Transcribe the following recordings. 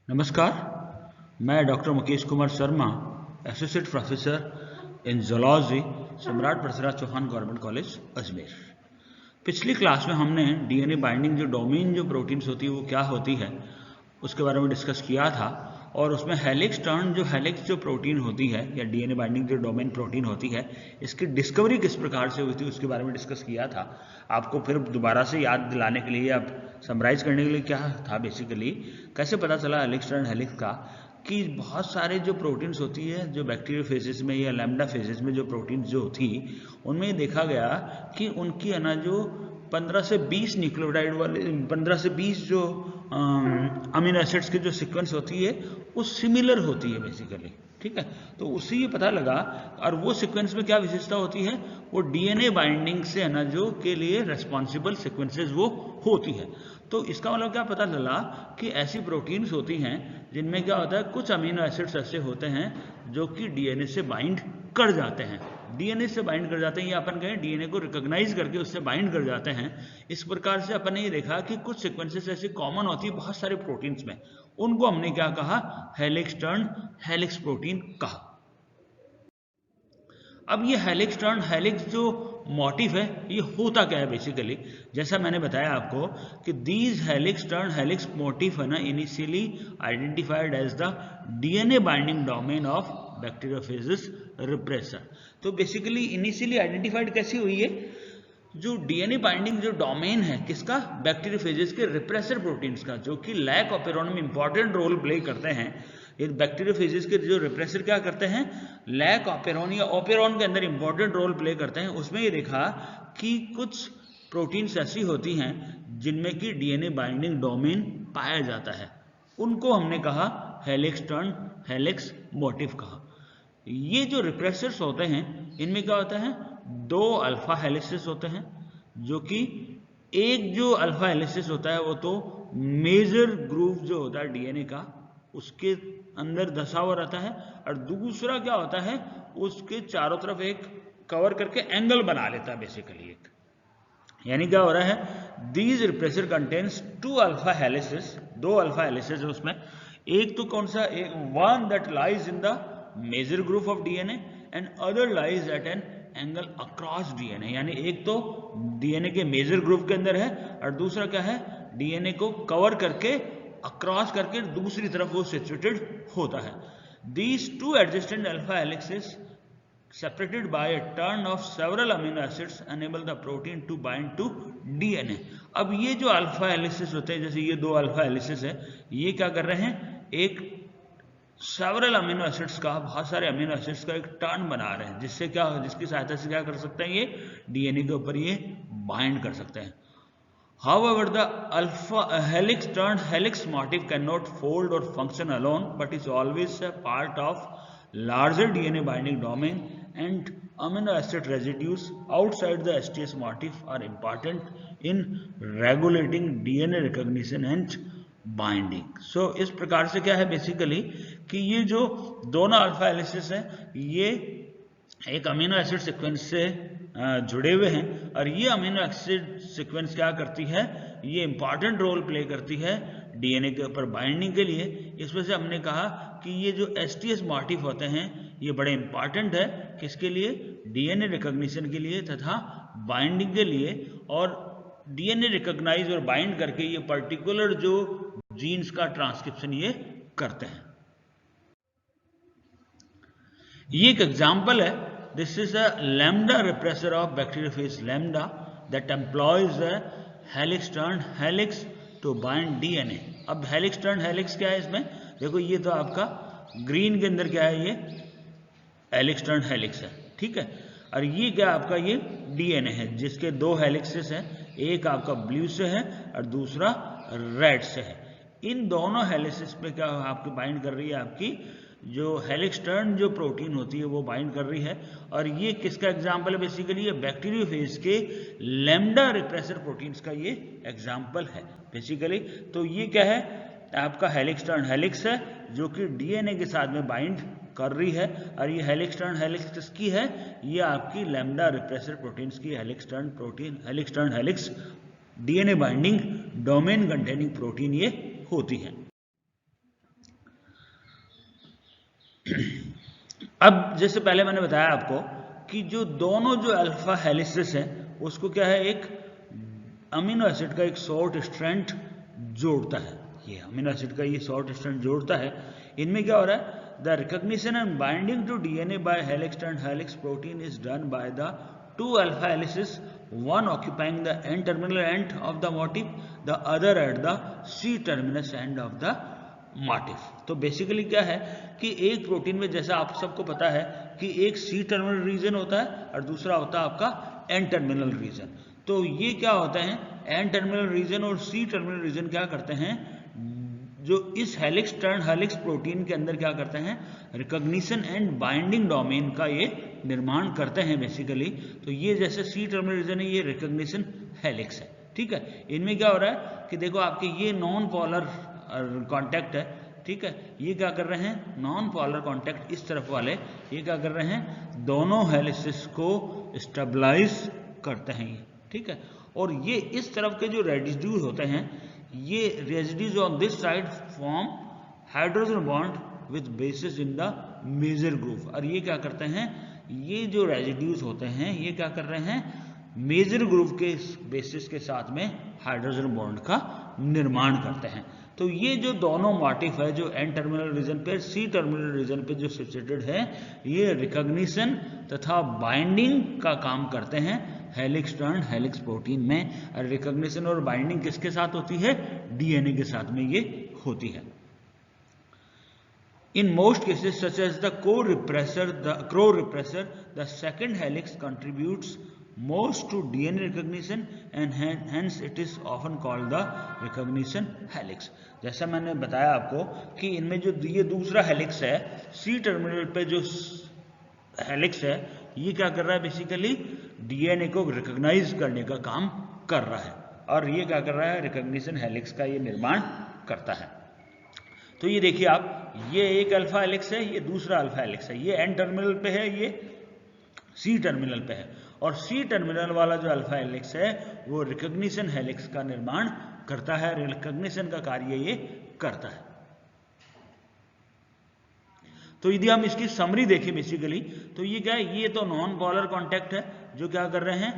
नमस्कार, मैं doctor Mukesh Kumar Sharma, associate professor in zoology, सम्राट पृथ्वीराज चौहान गवर्नमेंट कॉलेज अजमेर। पिछली क्लास में हमने डीएनए बाइंडिंग जो डोमेन जो प्रोटीन्स होती है वो क्या होती है उसके बारे में डिस्कस किया था, और उसमें हेलिक्स टर्न जो हेलिक्स जो प्रोटीन होती है या डीएनए बाइंडिंग जो डोमेन प्रोटीन होती है, इसकी डिस्कवरी किस प्रकार से हुई थी उसके बारे में डिस्कस किया था। आपको फिर दोबारा से याद दिलाने के लिए, अब समराइज करने के लिए क्या था, बेसिकली कैसे पता चला हेलिक्स टर्न हेलिक्स का, कि बहुत सारे जो प्रोटीन्स होती है जो बैक्टीरियोफेजिस में या लैम्डा फेजिस में जो प्रोटीन्स जो थी, उनमें देखा गया कि उनकी है ना जो 15 से 20 न्यूक्लियोटाइड वाले 15 से 20 जो अमीनो एसिड्स की जो सीक्वेंस होती है वो सिमिलर होती है बेसिकली। ठीक है, तो उससे ये पता लगा, और वो सीक्वेंस में क्या विशेषता होती है, वो डीएनए बाइंडिंग से है ना जो के लिए रेस्पॉन्सिबल सीक्वेंसेस वो होती है। तो इसका मतलब क्या पता चला कि ऐसी प्रोटीन्स होती हैं जिनमें क्या होता है, कुछ अमीनो एसिड्स ऐसे होते हैं जो कि डीएनए से बाइंड कर जाते हैं, डीएनए से बाइंड कर जाते हैं, या अपन कहें डीएनए को रिकॉग्नाइज करके उससे बाइंड कर जाते हैं। इस प्रकार से अपन ने ये देखा कि कुछ सीक्वेंसेस ऐसी कॉमन होती है बहुत सारे प्रोटीन्स में, उनको हमने क्या कहा, हेलिक्स टर्न हेलिक्स प्रोटीन कहा। अब ये हेलिक्स टर्न हेलिक्स जो मोटिव है ये होता क्या है बेसिकली, जैसा मैंने बताया आपको कि these helix turn helix motif है ना initially identified as the DNA binding domain of bacteriophages repressor. तो बेसिकली इनिशियली आइडेंटिफाइड कैसी हुई है, जो डीएनए बाइंडिंग जो डोमेन है किसका, बैक्टीरियोफेजिस के रिप्रेसर प्रोटीन्स का, जो कि लैक ऑपेरॉन में इंपॉर्टेंट रोल प्ले करते हैं। ये बैक्टीरियोफेजिस के जो रिप्रेसर क्या करते हैं, लैक ऑपेरॉन या ऑपेरॉन के अंदर इंपॉर्टेंट रोल प्ले करते हैं। उसमें ये देखा कि कुछ प्रोटीन्स ऐसी होती हैं जिनमें कि डीएनए बाइंडिंग डोमेन पाया जाता है, उनको हमने कहा हेलिक्स टर्न हेलिक्स मोटिव कहा। ये जो रिप्रेसर्स होते हैं इनमें क्या होता है, दो अल्फा हेलिसेस होते हैं, जो कि एक जो अल्फा हेलिसेस होता है वो तो मेजर ग्रूव जो होता है डीएनए का उसके अंदर धसा हुआ रहता है, और दूसरा क्या होता है, उसके चारों तरफ एक कवर करके एंगल बना लेता है बेसिकली एक। यानी क्या हो रहा है, these repressor contains two alpha helices, दो अल्फा हेलिसेस है उसमें, एक तो कौन सा, one that lies in the major groove of DNA and other lies at an angle across DNA. यानी एक तो डीएनए के मेजर ग्रुप के अंदर है, और दूसरा क्या है, डीएनए को कवर करके अक्रॉस करके दूसरी तरफ वो सिचुएटेड होता है। These two adjacent alpha helices separated by a turn of several amino acids enable the protein to bind to DNA। अब ये जो अल्फा हेलिसेस होते हैं, जैसे ये दो अल्फा हेलिसेस है, ये क्या कर रहे हैं, एक सेवरल अमीनो एसिड्स का, बहुत सारे अमीनो एसिड्स का एक टर्न बना रहे हैं, जिससे क्या, जिसकी सहायता से क्या कर सकते हैं, ये डीएनए के ऊपर ये बाइंड कर सकते हैं। However, the alpha helix turned helix motif cannot fold or function alone, but is always a part of larger DNA binding domain, and amino acid residues outside the STS motif are important in regulating DNA recognition and binding. So इस प्रकार से क्या है basically कि ये जो दोनों alpha helices हैं ये एक अमीनो एसिड सीक्वेंस से जुड़े हुए हैं, और ये अमीनो एसिड सीक्वेंस क्या करती है, ये इंपॉर्टेंट रोल प्ले करती है डीएनए के ऊपर बाइंडिंग के लिए। इस वजह से हमने कहा कि ये जो एसटीएस मोटिफ होते हैं ये बड़े इंपॉर्टेंट है, किसके लिए, डीएनए रिकॉग्निशन के लिए तथा बाइंडिंग के लिए, और डीएनए रिकॉग्नाइज और बाइंड करके ये पर्टिकुलर जो जीन्स का ट्रांसक्रिप्शन ये करते हैं। ये एक एग्जाम्पल है, this is a lambda repressor of bacteriophage lambda that employs a helix turn helix to bind DNA. अब हेलिक्स टर्न हेलिक्स क्या है इसमें, देखो ये तो आपका ग्रीन के अंदर क्या है, ये हेलिक्स टर्न हेलिक्स है, ठीक है, और ये क्या आपका ये डीएनए है जिसके दो हेलिक्सेस हैं, एक आपका ब्लू से है और दूसरा रेड से है। इन दोनों हेलिसेस पे क्या आपकी बाइंड कर रही है, आपकी जो हेलिक्स टर्न जो प्रोटीन होती है वो बाइंड कर रही है, और ये किसका एग्जाम्पल है बेसिकली, ये बैक्टीरियोफेज के लैम्डा रिप्रेसर प्रोटीन्स का ये एग्जाम्पल है बेसिकली। तो ये क्या है, आपका हेलिक्स टर्न हेलिक्स है जो कि डीएनए के साथ में बाइंड कर रही है, और ये हेलिक्स टर्न हेलिक्स किसकी है, ये आपकी लैम्डा रिप्रेसर प्रोटीन्स की helix turn protein, helix turn helix DNA binding domain containing protein ये होती है। अब जैसे पहले मैंने बताया आपको कि जो दोनों जो अल्फा हेलिसेस है उसको क्या है, एक अमीनो एसिड का एक शॉर्ट स्ट्रैंड जोड़ता है। ये अमीनो एसिड का ये शॉर्ट स्ट्रैंड जोड़ता है। इनमें क्या हो रहा है, the recognition and binding to DNA by helix and helix protein is done by the two alpha helices, one occupying the N terminal end of the motif, the other at the C terminus end of the motif। तो basically क्या है कि एक protein में, जैसा आप सबको पता है कि एक C टर्मिनल रीजन होता है और दूसरा होता है आपका N टर्मिनल रीजन। तो ये क्या होता है, N टर्मिनल रीजन और C टर्मिनल रीजन क्या करते हैं, जो इस हेलिक्स टर्न हेलिक्स प्रोटीन के अंदर क्या करते हैं, रिकॉग्निशन एंड बाइंडिंग डोमेन का ये निर्माण करते हैं बेसिकली। तो ये जैसे सी टर्मिनल रीजन है, ये रिकॉग्निशन हेलिक्स है, ठीक है। इनमें क्या हो रहा है कि देखो आपके ये नॉन पोलर कॉन्टैक्ट है, ठीक है। ये क्या कर रहे हैं, नॉन पोलर कॉन्टैक्ट इस तरफ वाले, ये क्या कर रहे हैं, दोनों हेलिसेस को स्टेबलाइज करते हैं ये, ठीक है। और ये इस तरफ के जो रेजिड्यूज होते हैं, ये residues on this side form hydrogen bond with bases in the major groove. और ये क्या करते हैं, ये जो रेजिड्यूज होते हैं ये क्या कर रहे हैं, मेजर ग्रुव के बेसिस के साथ में हाइड्रोजन बॉन्ड का निर्माण करते हैं। तो ये जो दोनों मोटिफ है, जो एन टर्मिनल रीजन पे, सी टर्मिनल रीजन पे जो सिचुएटेड है, ये रिकॉग्निशन तथा बाइंडिंग का काम करते हैं हेलिक्स टर्न हेलिक्स प्रोटीन में। और रिकॉग्निशन और बाइंडिंग किसके साथ होती है, डीएनए के साथ में ये होती है। In most cases, such as the co-repressor, the second helix contributes most to DNA recognition and hence it is often called the recognition helix। जैसा मैंने बताया आपको कि इनमें जो ये दूसरा हेलिक्स है, सी टर्मिनल पे जो हेलिक्स है, ये क्या कर रहा है, बेसिकली डीएनए को रिकॉग्नाइज करने का काम कर रहा है। और ये क्या कर रहा है, रिकॉग्निशन हेलिक्स का ये निर्माण करता है। तो ये देखिए आप, ये एक अल्फा हेलिक्स है, ये दूसरा अल्फा हेलिक्स है, ये एन टर्मिनल पे है, ये सी टर्मिनल पे है। और सी टर्मिनल वाला जो अल्फा हेलिक्स है वो रिकॉग्निशन हेलिक्स का निर्माण करता है, रिकॉग्निशन का कार्य ये करता है। तो यदि हम इसकी समरी देखें बेसिकली, तो ये क्या है, ये तो नॉन पोलर कॉन्टैक्ट है जो क्या कर रहे हैं,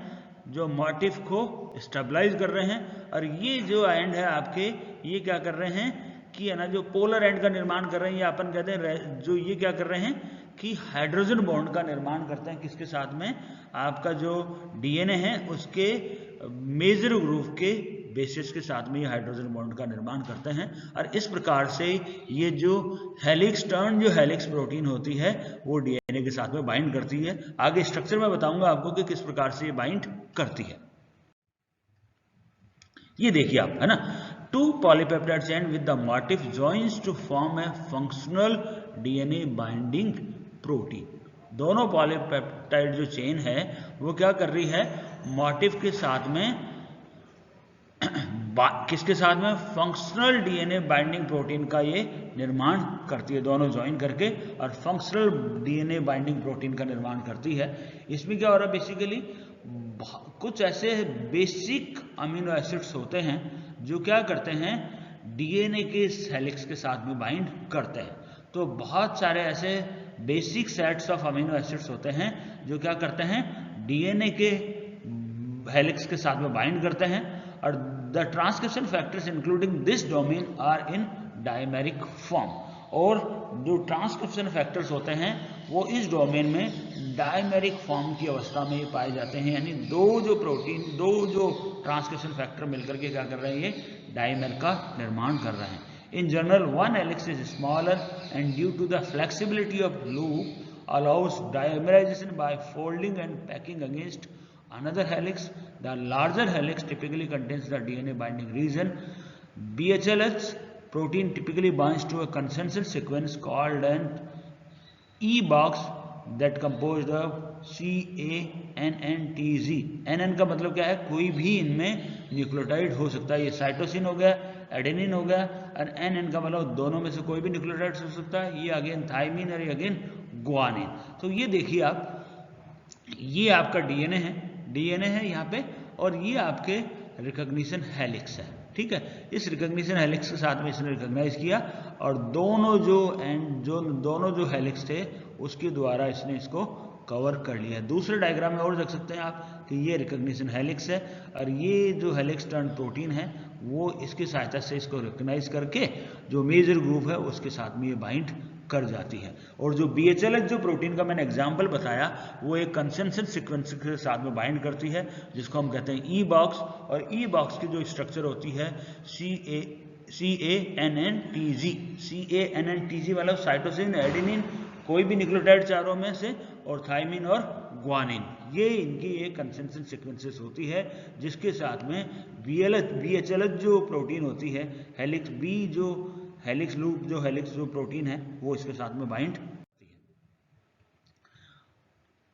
जो मोटिफ को स्टेबलाइज कर रहे हैं। और ये जो एंड है आपके, ये क्या कर रहे हैं कि है ना, जो पोलर एंड का निर्माण कर रहे हैं, या अपन कहते हैं जो ये क्या कर रहे हैं कि हाइड्रोजन बॉन्ड का निर्माण करते हैं किसके साथ में, आपका जो डीएनए है उसके मेजर ग्रुव के बेसिस के साथ में ये हाइड्रोजन बॉन्ड का निर्माण करते हैं। और इस प्रकार से ये जो हेलिक्स टर्न जो हेलिक्स प्रोटीन होती है वो डीएनए के साथ में बाइंड करती है। आगे स्ट्रक्चर में बताऊंगा आपको कि किस प्रकार से ये बाइंड करती है। ये देखिए आप, है ना, two polypeptide chain with the motif joins to form a functional DNA binding protein। दोनों पॉलीपेप्टाइड जो चेन है वो क्या कर रही है, मोटिफ के साथ में किसके साथ में, फंक्शनल डीएनए बाइंडिंग प्रोटीन का ये निर्माण करती है, दोनों ज्वाइन करके और फंक्शनल डीएनए बाइंडिंग प्रोटीन का निर्माण करती है। इसमें क्या हो रहा है, बेसिकली कुछ ऐसे बेसिक अमीनो एसिड्स होते हैं जो क्या करते हैं, डीएनए के हेलिक्स के साथ में बाइंड करते हैं। तो बहुत सारे ऐसे basic sets of amino acids होते हैं जो क्या करते हैं, डीएनए के हेलिक्स के साथ में बाइंड करते हैं। और the transcription factors including this domain are in dimeric form. और जो ट्रांसक्रिप्शन फैक्टर्स होते हैं वो इस डोमेन में डायमेरिक फॉर्म की अवस्था में पाए जाते हैं, यानी दो जो ट्रांसक्रिप्शन फैक्टर मिलकर के क्या कर रहे हैं, ये डायमर का निर्माण कर रहे हैं। In general one helix is smaller and due to the flexibility of loop allows dimerization by folding and packing against another helix। The larger helix typically contains the DNA binding region। BHLH protein typically binds to a consensus sequence called an E box that composed of CANNTZ। NN का मतलब क्या है, कोई भी इनमें nucleotide हो सकता है। ये साइटोसिन हो गया, एडेनिन हो गया, और NN का मतलब दोनों में से कोई भी न्यूक्लियोटाइड हो सकता है। ये अगेन थाइमिन और ये अगेन गुआनिन। तो ये देखिए आप, ये आपका डीएनए है यहाँ पे, और ये आपके रिकॉग्निशन हेलिक्स है, ठीक ठीक है। इस रिकॉग्निशन हेलिक्स के साथ में इसने रिकॉग्नाइज किया और दोनों जो हेलिक्स थे उसके द्वारा इसने इसको कवर कर लिया है। दूसरे डायग्राम में और देख सकते हैं आप कि ये रिकॉग्निशन हेलिक्स है और ये जो हेलिक्स टर्न प्रोटीन है वो इसकी सहायता से इसको रिकॉग्नाइज करके जो मेजर ग्रुप है उसके साथ में ये बाइंड कर जाती है। और जो BHLH जो प्रोटीन का मैंने एग्जांपल बताया वो एक कंसेंसस सीक्वेंस के साथ में बाइंड करती है जिसको हम कहते हैं ई बॉक्स। और ई बॉक्स की जो स्ट्रक्चर होती है CANNTG वाला साइटोसिन, एडेनिन, कोई भी न्यूक्लियोटाइड चारों में से, और थायमिन और ग्वानिन, ये इनकी एक कंसेंसस सीक्वेंसेस होती है जिसके साथ में BHLH जो प्रोटीन होती है, हेलिक्स बी जो हेलिक्स लूप जो हेलिक्स जो प्रोटीन है वो इसके साथ में बाइंड होती है।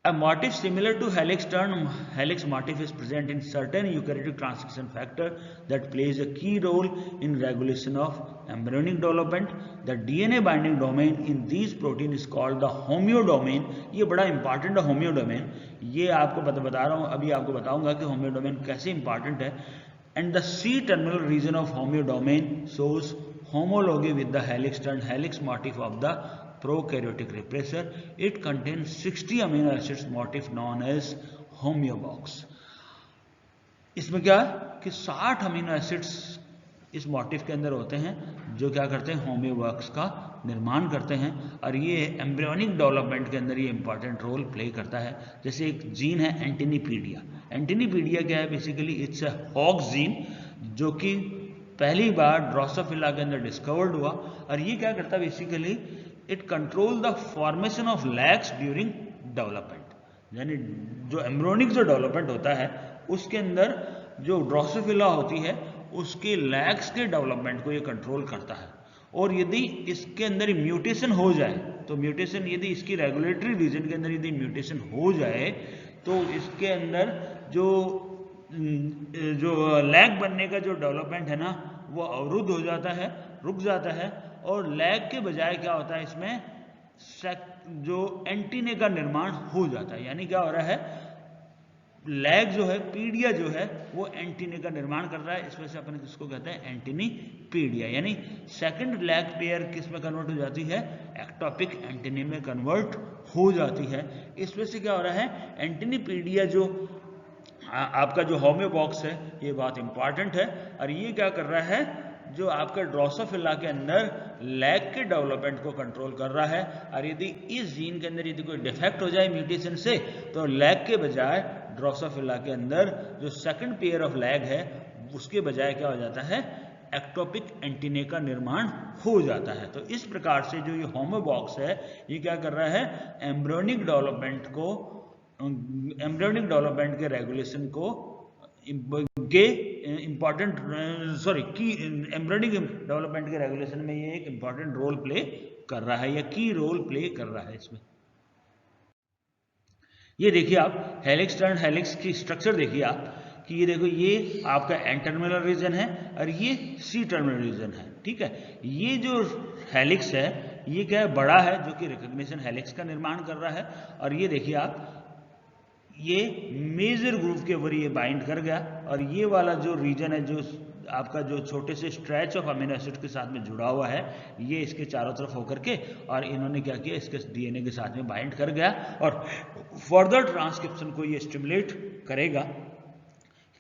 A motif similar to helix turn helix motif is present in certain eukaryotic transcription factor that plays a key role in regulation of embryonic development. The DNA binding domain in these protein is called the homeodomain. ये बड़ा important है होम्योडोमेन, ये आपको बता रहा हूँ, अभी आपको बताऊंगा कि होम्योडोमेन कैसे इंपॉर्टेंट है। And the C-terminal region of homeodomain shows homology with the helix turn helix motif of the prokaryotic repressor. It contains 60 amino acids motif known as homeobox. इसमें क्या कि 60 अमीनो एसिड्स इस मोटिफ के अंदर होते हैं जो क्या करते हैं, होम्योबॉक्स का निर्माण करते हैं और ये एम्ब्रियोनिक डेवलपमेंट के अंदर ये इंपॉर्टेंट रोल प्ले करता है। जैसे एक जीन है एंटिनीपीडिया। एंटिनीपीडिया क्या है, basically it's a hox gene जो कि पहली बार ड्रोसोफिला के अंदर डिस्कवर्ड हुआ और ये क्या करता है, basically it control the formation of legs during development. यानी जो एम्ब्रियोनिक जो डेवलपमेंट होता है उसके अंदर जो ड्रोसोफिला होती है उसके लैग्स के डेवलपमेंट को ये कंट्रोल करता है। और यदि इसके अंदर मियूटेशन हो जाए तो म्यूटेशन, यदि इसकी रेगुलेटरी रीजन के अंदर यदि म्यूटेशन हो जाए तो इसके अंदर जो लैग बनने का जो डेवलपमेंट है ना वो अवरुद्ध हो जाता है, रुक जाता है। और लैग के बजाय क्या होता है, इसमें जो एंटीने का निर्माण हो जाता है। यानी क्या हो रहा है, लैग जो है, पीडिया जो है वो एंटीने का निर्माण कर रहा है। इसमें से अपन किसको कहते हैं, एंटीनीपीडिया। यानी सेकंड लैग पेयर किस में कन्वर्ट हो जाती है, एक्टोपिक एंटीने में कन्वर्ट हो जाती है। इसमें से क्या हो रहा है, एंटीनीपीडिया जो आपका जो होम्योबॉक्स है ये बहुत इंपॉर्टेंट है और ये क्या कर रहा है, जो आपका ड्रोसोफिला के अंदर लैग के डेवलपमेंट को कंट्रोल कर रहा है। और यदि इस जीन के अंदर यदि कोई डिफेक्ट हो जाए म्यूटेशन से तो लैग के बजाय ड्रोसोफिला के अंदर जो सेकंड पेयर ऑफ लैग है उसके बजाय क्या हो जाता है, एक्टोपिक एंटीने का निर्माण हो जाता है। तो इस प्रकार से जो ये होम्योबॉक्स है ये क्या कर रहा है, एम्ब्रियोनिक डेवलपमेंट के रेगुलेशन को एम्ब्रियोनिक डेवलपमेंट के रेगुलेशन में ये एक इंपॉर्टेंट रोल प्ले कर रहा है या की रोल प्ले कर रहा है इसमें। ये देखिए आप हेलिक्स टर्न हेलिक्स की स्ट्रक्चर देखिए आप कि ये देखो ये आपका एन टर्मिनल रीजन है और ये सी टर्मिनल रीजन है, ठीक है। ये जो हेलिक्स है ये क्या है, बड़ा है जो कि रिकॉग्निशन हेलिक्स का निर्माण कर रहा है। और ये देखिए आप, ये मेजर ग्रुव के ऊपर ये बाइंड कर गया और ये वाला जो रीजन है जो आपका जो छोटे से स्ट्रेच ऑफ अमीनो एसिड के साथ में जुड़ा हुआ है ये इसके चारों तरफ होकर के और इन्होंने क्या किया, इसके डीएनए के साथ में बाइंड कर गया और फर्दर ट्रांसक्रिप्शन को ये स्टिमुलेट करेगा।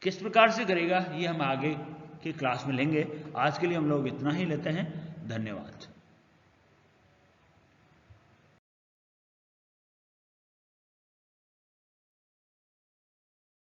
किस प्रकार से करेगा ये हम आगे की क्लास में लेंगे। आज के लिए हम लोग इतना ही लेते हैं। धन्यवाद।